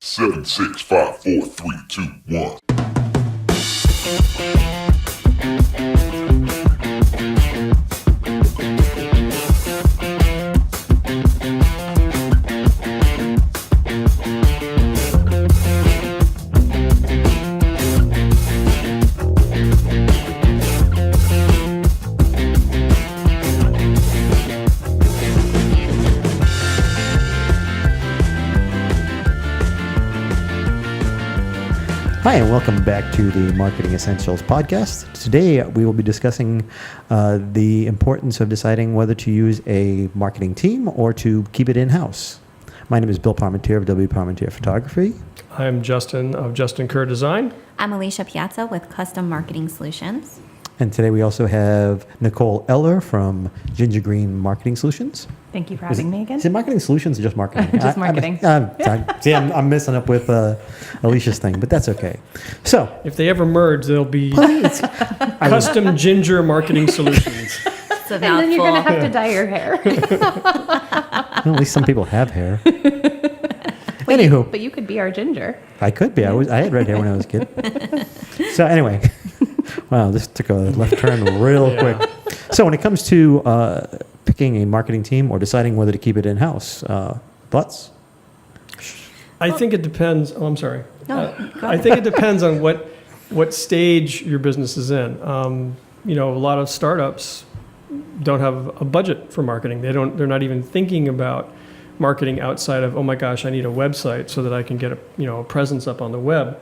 7, 6, 5, 4, 3, 2, 1. Hi, and welcome back to the Marketing Essentials podcast. Today, we will be discussing the importance of deciding whether to use a marketing team or to keep it in-house. My name is Bill Parmentier of W. Parmentier Photography. I'm Justin of Justin Kerr Design. I'm Alicia Piazza with Custom Marketing Solutions. And today we also have Nicole Eller from Ginger Green Marketing Solutions. Thank you for having me again. Is it Marketing Solutions or just marketing? Just marketing. I'm messing up with Alicia's thing, but that's okay. So, If they ever merge, they'll be Custom Ginger Marketing Solutions. It's a And then you're going to mouthful. have to dye your hair. well, at least some people have hair. Anywho, But you could be our ginger. I could be. I had red hair when I was a kid. So anyway, wow, this took a left turn real quick. So when it comes to picking a marketing team or deciding whether to keep it in-house, thoughts? I think it depends. Oh, I'm sorry. No, go I ahead. think it depends on what stage your business is in. A lot of startups don't have a budget for marketing. They're not even thinking about marketing outside of, oh my gosh, I need a website so that I can get a presence up on the web.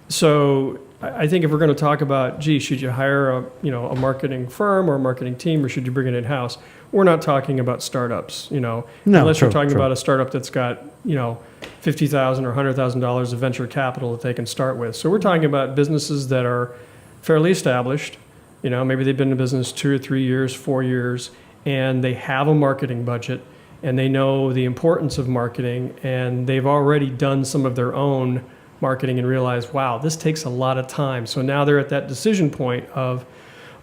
So I think if we're going to talk about, should you hire a marketing firm or a marketing team, or should you bring it in-house? We're not talking about startups, unless you're talking about a startup that's got, $50,000 or $100,000 of venture capital that they can start with. So we're talking about businesses that are fairly established. Maybe they've been in business 2 or 3 years, 4 years, and they have a marketing budget, and they know the importance of marketing, and they've already done some of their own marketing and realize, wow, this takes a lot of time. So now they're at that decision point of,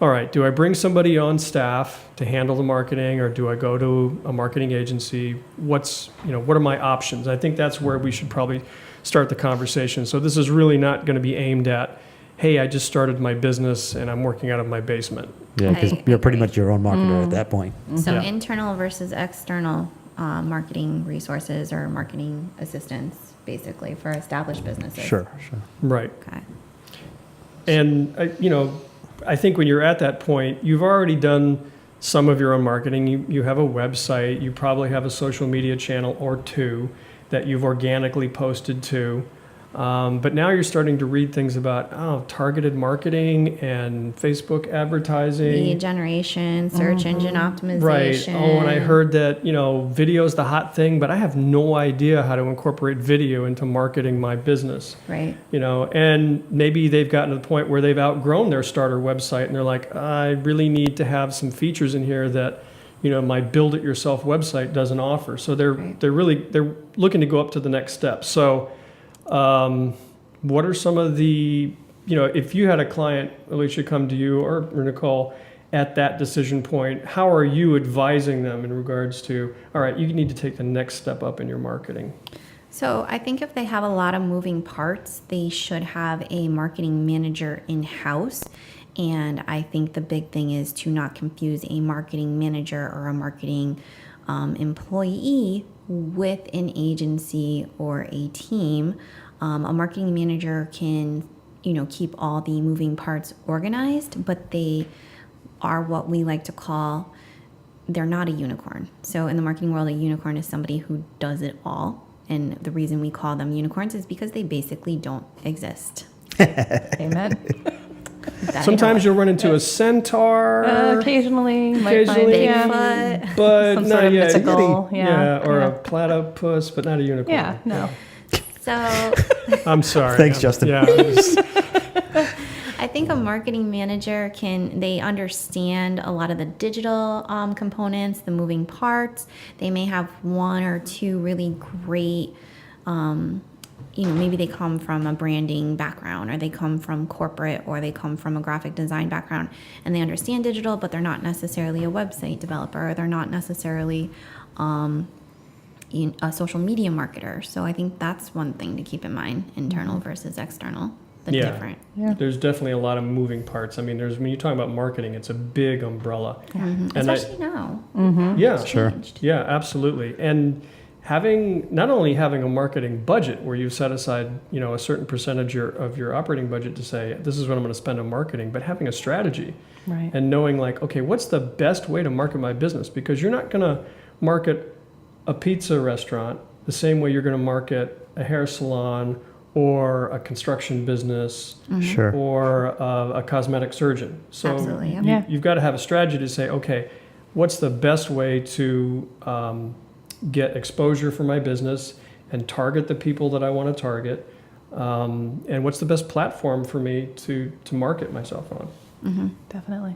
all right, do I bring somebody on staff to handle the marketing, or do I go to a marketing agency? What are my options? I think that's where we should probably start the conversation. So this is really not going to be aimed at, hey, I just started my business and I'm working out of my basement. Yeah, because I you're pretty agree. much your own marketer at that point. So Yeah. internal versus external marketing resources or marketing assistance, basically, for established businesses. Sure. Right. Okay. And, I think when you're at that point, you've already done some of your own marketing. You have a website. You probably have a social media channel or two that you've organically posted to. But now you're starting to read things about targeted marketing and Facebook advertising. Lead generation, search engine optimization. Right. Oh, and I heard that, video is the hot thing, but I have no idea how to incorporate video into marketing my business. Right. And maybe they've gotten to the point where they've outgrown their starter website and they're like, I really need to have some features in here that, my build it yourself website doesn't offer. So they're looking to go up to the next step. So what are some of the, if you had a client, Alicia, come to you or Nicole at that decision point, how are you advising them in regards to, all right, you need to take the next step up in your marketing? So I think if they have a lot of moving parts, they should have a marketing manager in-house. And I think the big thing is to not confuse a marketing manager or a marketing employee with an agency or a team. A marketing manager can, keep all the moving parts organized, but they are what we like to call, they're not a unicorn. So in the marketing world, a unicorn is somebody who does it all. And the reason we call them unicorns is because they basically don't exist. Amen. Sometimes you'll run into a centaur. Occasionally. Might find, Occasionally. yeah. Bigfoot. But Some not sort of yet. mythical. Or Yeah. a platypus, but not a unicorn. Yeah, no. So I'm sorry. Thanks, Justin. Yeah. I think a marketing manager they understand a lot of the digital components, the moving parts. They may have one or two really great, maybe they come from a branding background, or they come from corporate, or they come from a graphic design background, and they understand digital, but they're not necessarily a website developer. Or they're not necessarily, a social media marketer. So I think that's one thing to keep in mind, internal versus external, the different. Yeah. There's definitely a lot of moving parts. I mean, when you talk about marketing, it's a big umbrella. And Especially now. Yeah, Sure. Changed. Yeah, absolutely. And not only having a marketing budget where you set aside, a certain percentage of your operating budget to say, this is what I'm going to spend on marketing, but having a strategy Right. and knowing like, okay, what's the best way to market my business? Because you're not going to market a pizza restaurant the same way you're going to market a hair salon or a construction business Sure. or a cosmetic surgeon. So Absolutely, yeah. Yeah. you've got to have a strategy to say, okay, what's the best way to get exposure for my business and target the people that I want to target, and what's the best platform for me to market myself on. Definitely.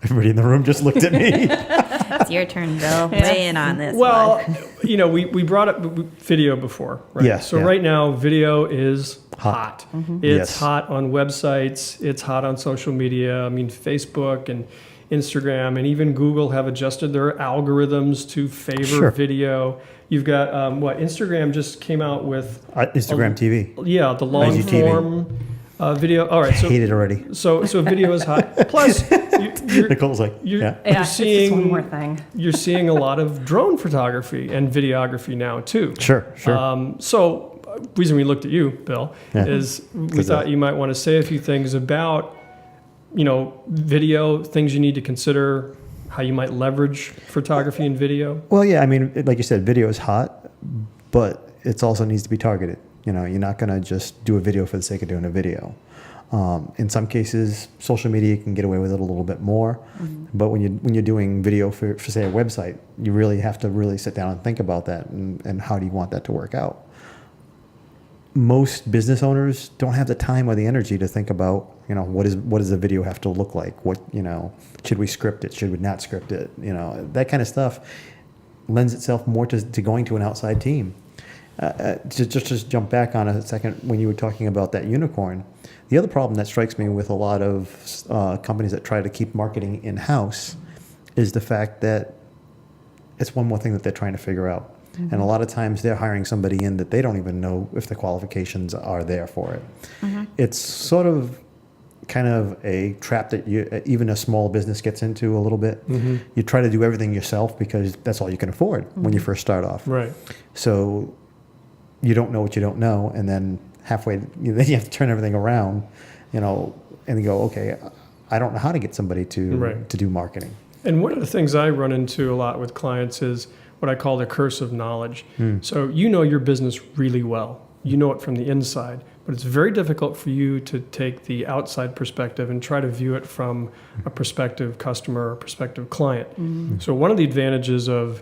Everybody in the room just looked at me. It's your turn, Bill. Weigh in on this Well, one. we brought up video before, right? Yeah, So yeah. right now, video is hot. It's Yes. hot on websites. It's hot on social media. I mean, Facebook and Instagram and even Google have adjusted their algorithms to favor Sure. video. You've got Instagram just came out with Instagram TV. the long IGTV. form video. All right, I hate it already. so video is hot. Plus, you're, Nicole's like, you're, yeah. you're Yeah, it's just one more seeing thing. you're seeing a lot of drone photography and videography now too. Sure, sure. So, reason we looked at you, Bill, Yeah. is we 'Cause thought you might want to say a few things about, video, things you need to consider, how you might leverage photography and video. Well, yeah, I mean, like you said, video is hot, but it also needs to be targeted. You're not going to just do a video for the sake of doing a video. In some cases, social media can get away with it a little bit more, but when you're doing video for say a website, you really have to really sit down and think about that and how do you want that to work out. Most business owners don't have the time or the energy to think about, what does the video have to look like? What, should we script it? Should we not script it? That kind of stuff lends itself more to going to an outside team. To just jump back on a second when you were talking about that unicorn, the other problem that strikes me with a lot of companies that try to keep marketing in-house is the fact that it's one more thing that they're trying to figure out. And a lot of times they're hiring somebody in that they don't even know if the qualifications are there for it. It's sort of kind of a trap that even a small business gets into a little bit. You try to do everything yourself because that's all you can afford when you first start off. Right. So you don't know what you don't know, and then halfway, then you have to turn everything around, and go, okay, I don't know how to get somebody to do marketing. And one of the things I run into a lot with clients is what I call the curse of knowledge. So your business really well. You know it from the inside, but it's very difficult for you to take the outside perspective and try to view it from a prospective customer or prospective client. So one of the advantages of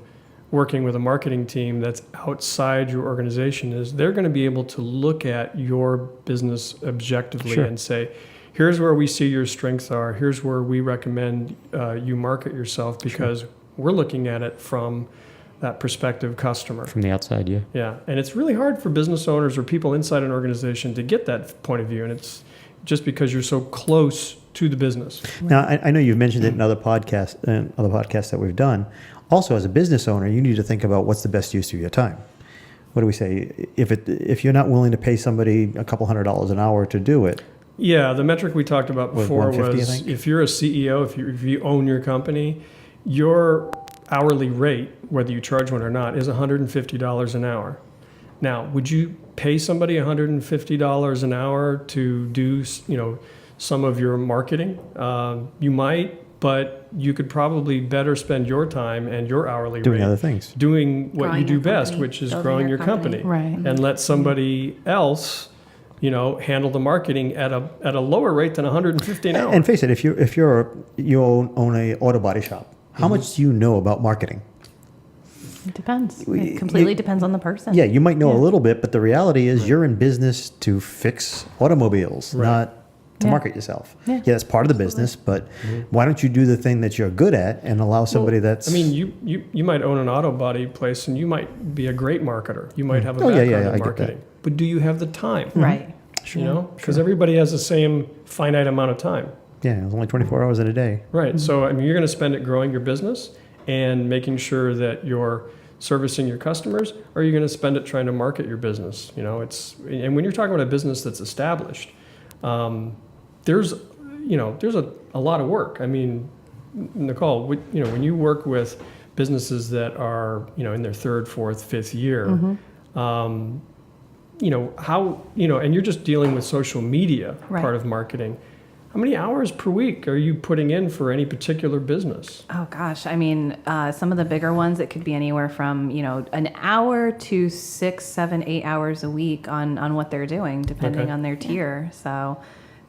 working with a marketing team that's outside your organization is they're going to be able to look at your business objectively and say, here's where we see your strengths are. Here's where we recommend you market yourself because we're looking at it from that prospective customer. From the outside, yeah. Yeah, and it's really hard for business owners or people inside an organization to get that point of view, and it's just because you're so close to the business. Now, I know you've mentioned it in other podcasts that we've done. Also, as a business owner, you need to think about what's the best use of your time. What do we say? If you're not willing to pay somebody a couple $100 an hour to do it. Yeah, the metric we talked about before $150, I was think? if you're a CEO, if you own your company, your hourly rate, whether you charge one or not, is $150 an hour. Now, would you pay somebody $150 an hour to do, some of your marketing? You might, but you could probably better spend your time and your hourly Doing rate other things. doing what Growing you do your best, company, which is building growing your your company, Right. and let somebody else, handle the marketing at a lower rate than $150 an hour. And face it, if you own a auto body shop, how much do you know about marketing? It depends. It completely depends on the person. Yeah, you might know a little bit, but the reality is you're in business to fix automobiles, not to Yeah. market yourself. Yeah. That's part of the business, but why don't you do the thing that you're good at and allow somebody that's... I mean, you might own an auto body place and you might be a great marketer. You might have a Oh, yeah, background yeah, I in get that. marketing. But do you have the time? Right. Because everybody has the same finite amount of time. Yeah, it's only 24 hours in a day. Right. So, you're going to spend it growing your business and making sure that you're servicing your customers, or are you going to spend it trying to market your business? You know, and when you're talking about a business that's established, there's a lot of work. I mean, Nicole, when you work with businesses that are, in their third, fourth, fifth year, and you're just dealing with social media part of marketing. How many hours per week are you putting in for any particular business? Oh gosh, I mean, some of the bigger ones, it could be anywhere from, an hour to 6, 7, 8 hours a week on what they're doing, depending on their tier. So,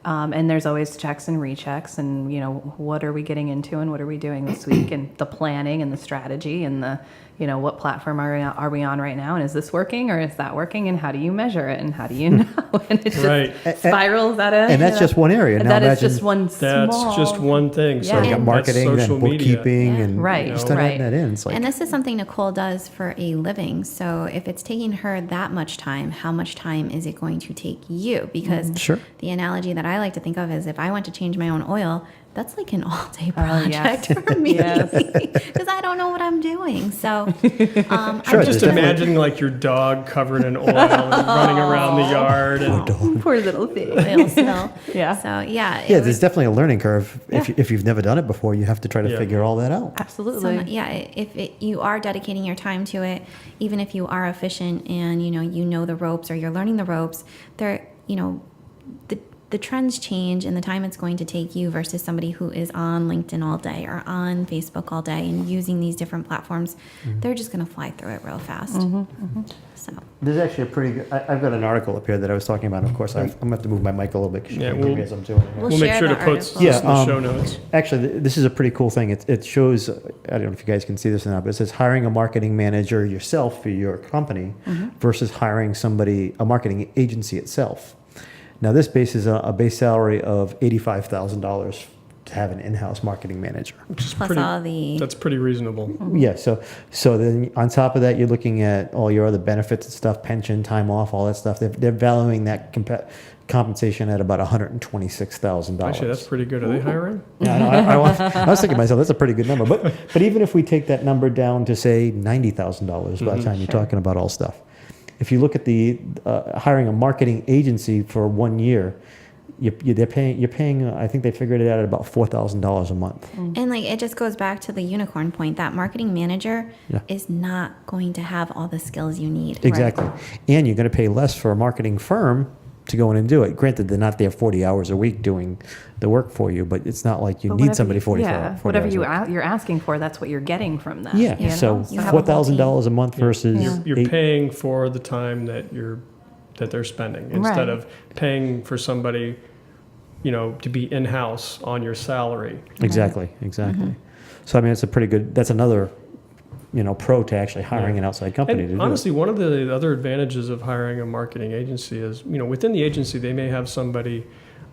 and there's always checks and rechecks and, what are we getting into and what are we doing this week, and the planning and the strategy and the, what platform are we on right now, and is this working or is that working, and how do you measure it, and how do you know? And it just spirals at it. And that's just one area. Now that is just one small. That's just one thing. So you got marketing, then bookkeeping, media. and start adding that in. It's like, and this is something Nicole does for a living. So if it's taking her that much time, how much time is it going to take you? Because the analogy that I like to think of is if I want to change my own oil, that's like an all-day project for me because I don't know what I'm doing. So I'm just imagining like your dog covered in oil and running around the yard. Poor little thing. It'll smell. So there's definitely a learning curve. If you've never done it before, you have to try to figure all that out. Absolutely. So, you are dedicating your time to it, even if you are efficient and you know the ropes or you're learning the ropes, the trends change and the time it's going to take you versus somebody who is on LinkedIn all day or on Facebook all day and using these different platforms. They're just going to fly through it real fast. So there's actually a pretty good, I've got an article up here that I was talking about. Of course, I'm going to have to move my mic a little bit because you can't hear me as I'm doing it. We'll make sure to post in the show notes. Actually, this is a pretty cool thing. It shows, I don't know if you guys can see this or not, but it says hiring a marketing manager yourself for your company versus hiring a marketing agency itself. Now, this bases a base salary of $85,000 to have an in-house marketing manager. That's pretty reasonable. Yeah. So then on top of that, you're looking at all your other benefits and stuff, pension, time off, all that stuff. They're valuing that compensation at about $126,000. Actually, that's pretty good. Are they hiring? Yeah, I was thinking to myself, that's a pretty good number. But even if we take that number down to say $90,000 by the time you're talking about all stuff. If you look at the hiring a marketing agency for 1 year, you're paying. I think they figured it out at about $4,000 a month. And it just goes back to the unicorn point. That marketing manager is not going to have all the skills you need. Exactly, and you're going to pay less for a marketing firm to go in and do it. Granted, they're not there 40 hours a week doing the work for you, but it's not like you need somebody 40 hours. Whatever you're asking for, that's what you're getting from them. Yeah, so $4,000 a month versus you're paying for the time that they're spending instead of paying for somebody, to be in-house on your salary. Exactly. So I mean, it's a pretty good. That's another pro to actually hiring an outside company to do it. Honestly, one of the other advantages of hiring a marketing agency is, within the agency, they may have somebody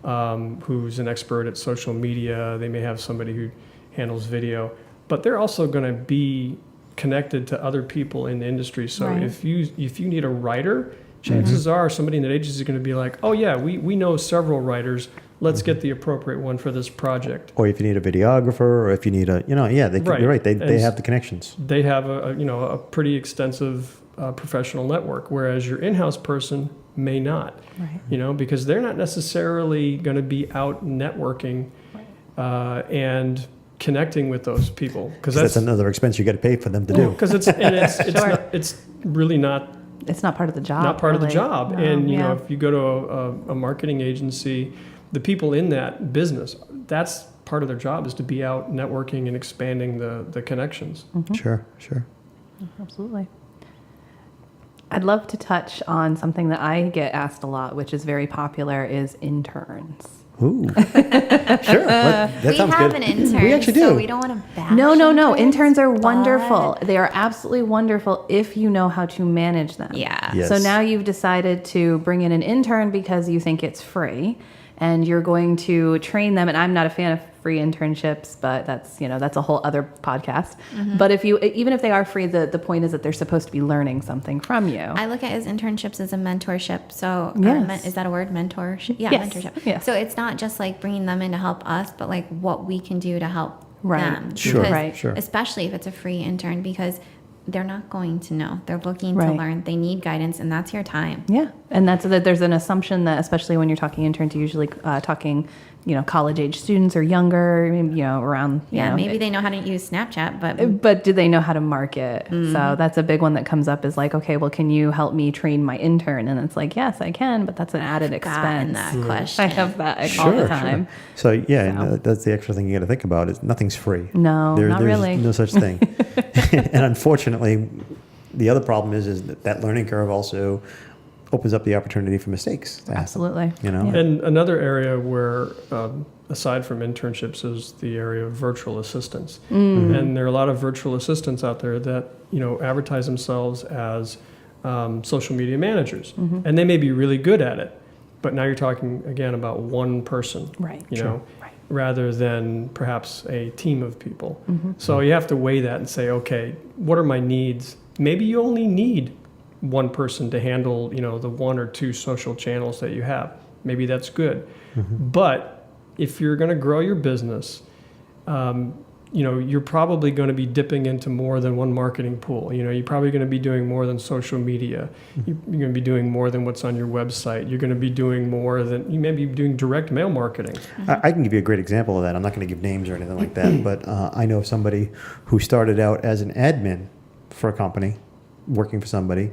who's an expert at social media. They may have somebody who handles video, but they're also going to be connected to other people in the industry. So if you need a writer, chances are somebody in that agency is going to be like, oh yeah, we know several writers. Let's get the appropriate one for this project. Or if you need a videographer, or if you need a, you're right. They have the connections. They have a pretty extensive professional network, whereas your in-house person may not. Because they're not necessarily going to be out networking and connecting with those people. Because that's another expense you got to pay for them to do. Because it's really not. It's not part of the job. Not part of the job. No, and if you go to a marketing agency, the people in that business, that's part of their job, is to be out networking and expanding the connections. Sure. Absolutely. I'd love to touch on something that I get asked a lot, which is very popular, is interns. Ooh. Sure. That sounds good. We have an intern. We actually do. So we don't want to bash No. Interns are wonderful. They are absolutely wonderful if you know how to manage them. Yeah. Yes. So now you've decided to bring in an intern because you think it's free, and you're going to train them. And I'm not a fan of free internships, but that's a whole other podcast. But even if they are free, the point is that they're supposed to be learning something from you. I look at internships as a mentorship. So is that a word? Mentorship? Yeah, yes. mentorship. Yes. So it's not just like bringing them in to help us, but like what we can do to help Right. them. Sure, Because right. sure. especially if it's a free intern, because they're not going to know. They're looking to Right. learn. They need guidance, and that's your time. Yeah, and that's that. There's an assumption that, especially when you're talking interns, you're usually talking, college age students or younger, around. Yeah, maybe they know how to use Snapchat, But do they know how to market? So that's a big one that comes up is like, okay, well, can you help me train my intern? And it's like, yes, I can, but that's an added gotten expense. that question. I have that all the time. So yeah, So. that's the extra thing you got to think about is nothing's free. No, not there's really. no such thing. And unfortunately, the other problem is that learning curve also opens up the opportunity for mistakes. to happen, Absolutely. And another area where, aside from internships, is the area of virtual assistants. And there are a lot of virtual assistants out there that advertise themselves as social media managers, and they may be really good at it. But now you're talking again about one person, Right. Right. rather than perhaps a team of people. So you have to weigh that and say, okay, what are my needs? Maybe you only need one person to handle, the one or two social channels that you have. Maybe that's good. But if you're going to grow your business, you're probably going to be dipping into more than one marketing pool. You're probably going to be doing more than social media. You're going to be doing more than what's on your website. You're going to be doing more than, you may be doing direct mail marketing. I can give you a great example of that. I'm not going to give names or anything like that, but I know somebody who started out as an admin for a company, working for somebody,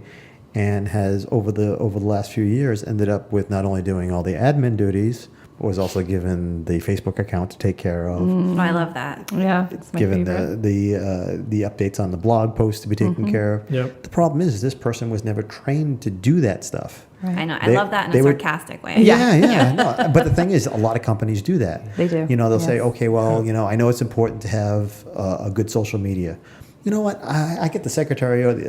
and has over the last few years ended up with not only doing all the admin duties, but was also given the Facebook account to take care of. Oh, I love that. Yeah, it's my Given favorite. the updates on the blog posts to be taken care of. Yep. The problem is this person was never trained to do that stuff. I know. I They- love that in they a would- sarcastic way. Yeah. No, but the thing is, a lot of companies do that. They do, They'll say, yes. okay, well, I know it's important to have a good social media. You know what? I get the secretary or they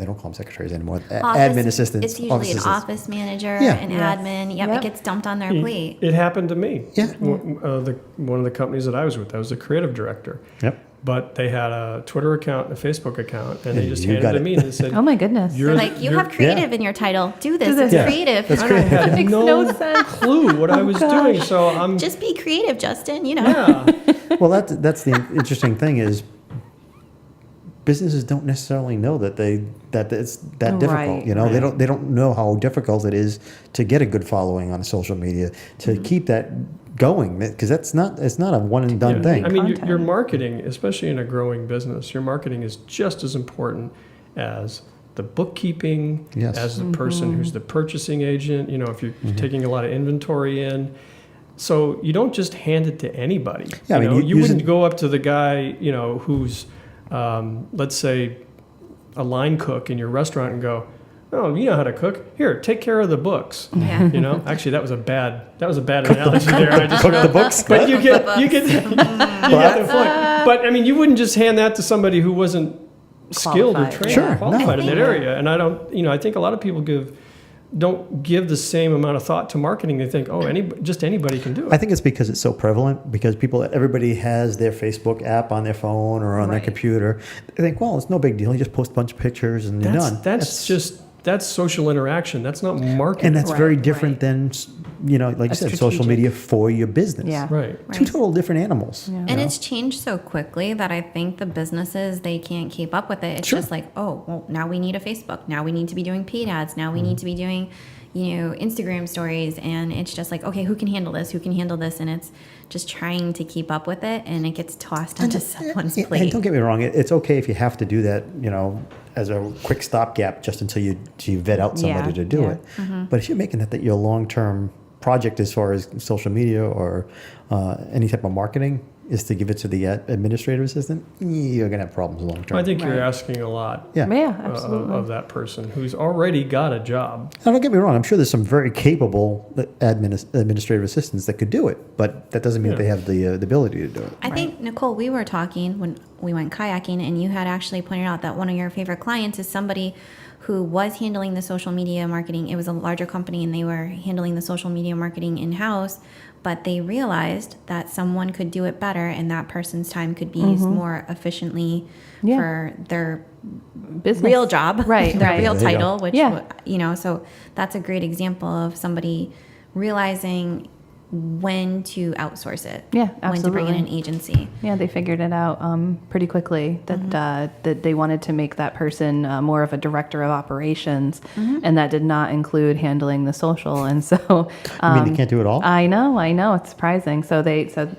don't call them secretaries anymore. Admin assistants. It's usually an assistants. office manager, Yeah. an Yes. admin. Yep, Yep. it gets dumped on their plate. It happened to me. Yeah. One of the companies that I was with, I was the creative director. Yep. But they had a Twitter account and a Facebook account, and they And just you handed got it it. to me and they said, Oh my goodness. You're They're like, you have creative in your title. Do this. It's Yeah. creative. That's I great. had Makes no, no sense. clue what I was doing. So I'm Just be creative, Justin. yeah. Well, that's the interesting thing is businesses don't necessarily know that it's that difficult. Right, They don't know how difficult it is to get a good following on social media to keep that going, because it's not a one and done Yeah. thing. I mean, your Content. marketing, especially in a growing business, your marketing is just as important as the bookkeeping, Yes. as the person who's the purchasing agent. If you're taking a lot of inventory in. So you don't just hand it to anybody. Yeah, I mean, you using- wouldn't go up to the guy, who's, let's say, a line cook in your restaurant and go, "Oh, you know how to cook? Here, take care of the books." Yeah. Actually, that was a bad analogy there. I just Cook the books. but you get books. you get the point. But I mean, you wouldn't just hand that to somebody who wasn't skilled or Qualified. trained Sure, or qualified no. in that area. And I think a lot of people don't give the same amount of thought to marketing. They think, just anybody can do it. I think it's because it's so prevalent, because everybody has their Facebook app on their phone or on their Right. computer. They think, well, it's no big deal. You just post a bunch of pictures and you're done. That's social interaction. That's not marketing. And that's Right, very different right. than, like you said, social strategic. media for your business. Yeah. right. Two total different animals. Yeah. And it's changed so quickly that I think the businesses, they can't keep up with it. It's Sure. just like, oh, well, now we need a Facebook. Now we need to be doing paid ads. Now we need to be doing, Instagram stories. And it's just like, okay, who can handle this? Who can handle this? And it's just trying to keep up with it. And it gets tossed onto someone's And plate. don't get me wrong, it's okay if you have to do that, as a quick stopgap just until you vet out somebody Yeah, to do yeah. it. But if you're making that your long-term project as far as social media or any type of marketing is to give it to the administrative assistant, you're going to have problems long-term. I think you're Right. asking a lot Yeah. Yeah, of absolutely. that person who's already got a job. Now, don't get me wrong. I'm sure there's some very capable administrative assistants that could do it, but that doesn't mean that they have the ability to do it. I think, Nicole, we were talking when we went kayaking, and you had actually pointed out that one of your favorite clients is somebody who was handling the social media marketing. It was a larger company, and they were handling the social media marketing in-house, but they realized that someone could do it better, and that person's time could be used more efficiently Yeah. for their Business. real job, Right, their right. real There you go. title, which, Yeah. so that's a great example of somebody realizing when to outsource it. Yeah, When to bring in absolutely. an agency. Yeah, they figured it out pretty quickly that they wanted to make that person more of a director of operations, and that did not include handling the social. And so, I mean, they can't do it all? I know, it's surprising. So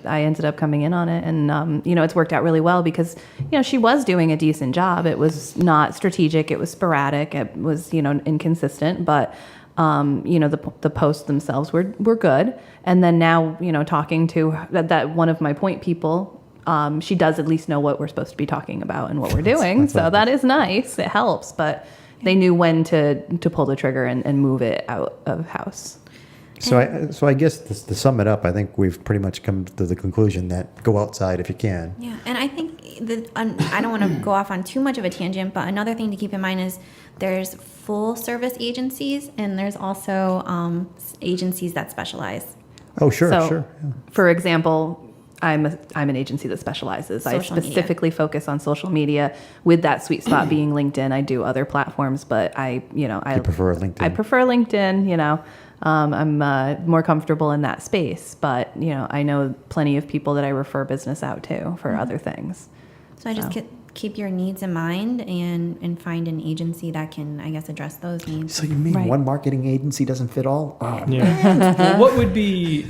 I ended up coming in on it, and it's worked out really well because she was doing a decent job. It was not strategic, it was sporadic, it was inconsistent, but. The posts themselves were good. And then now, talking to that one of my point people, she does at least know what we're supposed to be talking about and what we're doing. So that is nice. It helps. But they knew when to pull the trigger and move it out of house. So I guess to sum it up, I think we've pretty much come to the conclusion that go outside if you can. Yeah, and I think I don't want to go off on too much of a tangent, but another thing to keep in mind is there's full service agencies and there's also agencies that specialize. Oh, sure. Yeah. For example, I'm an agency that specializes. Social I specifically focus on social media, with that sweet spot being LinkedIn. I do other platforms, but I prefer LinkedIn. I prefer LinkedIn. I'm more comfortable in that space, but I know plenty of people that I refer business out to for other things. So I just keep your needs in mind and find an agency that can, I guess, address those needs. So you mean Right. one marketing agency doesn't fit all? Oh, Yeah. Well, what would be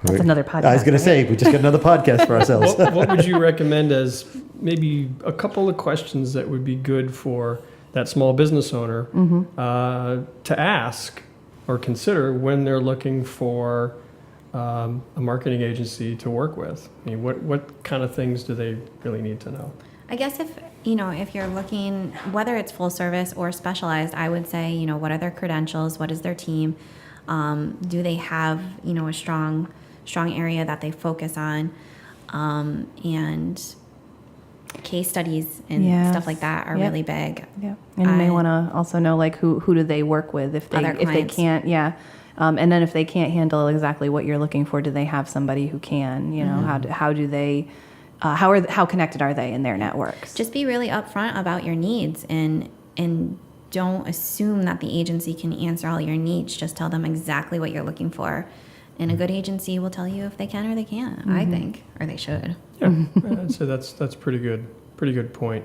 That's another podcast. I was going to say, we just got another podcast for ourselves. what would you recommend as maybe a couple of questions that would be good for that small business owner to ask or consider when they're looking for a marketing agency to work with? I mean, what kind of things do they really need to know? I guess if you're looking, whether it's full service or specialized, I would say, what are their credentials? What is their team? Do they have, a strong area that they focus on? And case studies and stuff like that are really big. Yeah, and you may want to also know who do they work with if they can't. Yeah. And then if they can't handle exactly what you're looking for, do they have somebody who can? How do they? How connected are they in their networks? Just be really upfront about your needs and don't assume that the agency can answer all your needs. Just tell them exactly what you're looking for. And a good agency will tell you if they can or they can't, I think, or they should. Yeah, I'd say that's pretty good point.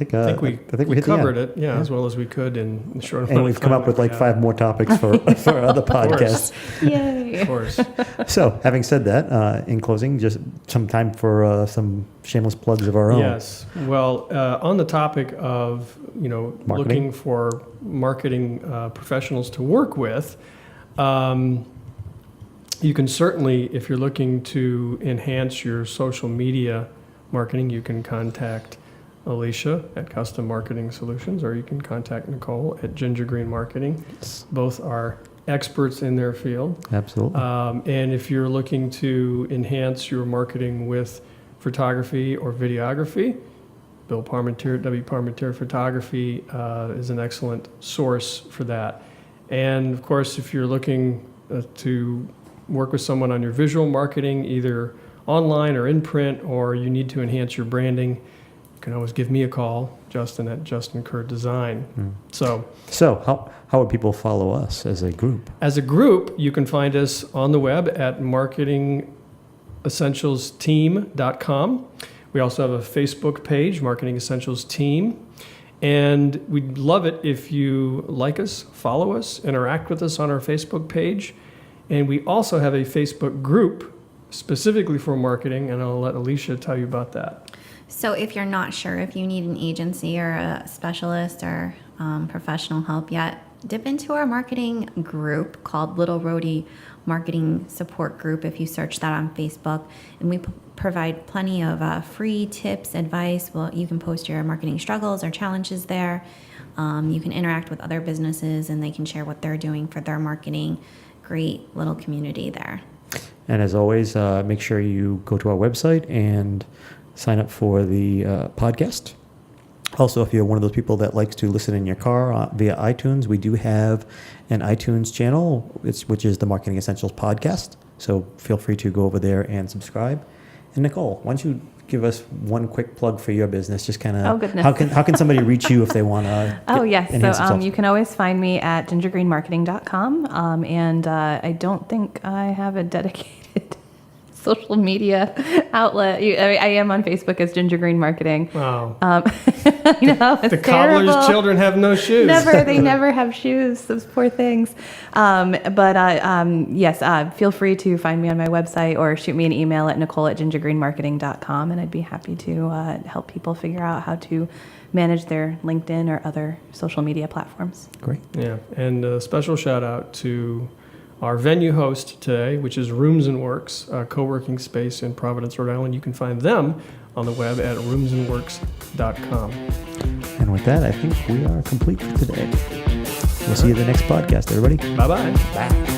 I think we hit covered the end. it, as well as we could in the short amount And of we've come time up with that we like have. 5 more topics for other podcasts. Yay! Of course. So, having said that, in closing, just some time for some shameless plugs of our own. Yes. Well, on the topic of looking for marketing professionals to work with, you can certainly, if you're looking to enhance your social media marketing, you can contact Alicia at Custom Marketing Solutions, or you can contact Nicole at Ginger Green Marketing. Both are experts in their field. Absolutely. And if you're looking to enhance your marketing with photography or videography, Bill Parmentier at W. Parmentier Photography is an excellent source for that. And of course, if you're looking to work with someone on your visual marketing, either online or in print, or you need to enhance your branding, you can always give me a call, Justin at Justin Kerr Design. So how would people follow us as a group? as a group, you can find us on the web at marketingessentialsteam.com. We also have a Facebook page, Marketing Essentials Team. And we'd love it if you like us, follow us, interact with us on our Facebook page. And we also have a Facebook group specifically for marketing, and I'll let Alicia tell you about that. So if you're not sure if you need an agency or a specialist or professional help yet, dip into our marketing group called Little Rhody Marketing Support Group if you search that on Facebook. And we provide plenty of free tips, advice. Well, you can post your marketing struggles or challenges there. You can interact with other businesses and they can share what they're doing for their marketing. Great little community there. And as always, make sure you go to our website and sign up for the podcast. Also, if you're one of those people that likes to listen in your car via iTunes, we do have an iTunes channel, which is the Marketing Essentials Podcast. So feel free to go over there and subscribe. And Nicole, why don't you give us one quick plug for your business? Just kind of. Oh, goodness. How can somebody reach you if they want to? Oh, yes. So you can always find me at gingergreenmarketing.com. And I don't think I have a dedicated social media outlet. I am on Facebook as Ginger Green Marketing. Wow. You know, it's the cobbler's terrible. children have no shoes. They never have shoes. Those poor things. Yes, feel free to find me on my website or shoot me an email at Nicole@gingergreenmarketing.com, and I'd be happy to help people figure out how to manage their LinkedIn or other social media platforms. Great. Yeah, and a special shout out to our venue host today, which is Rooms and Works, a co-working space in Providence, Rhode Island. You can find them on the web at roomsandworks.com. And with that, I think we are complete for today. We'll see you in the next podcast, everybody. Bye-bye. Bye.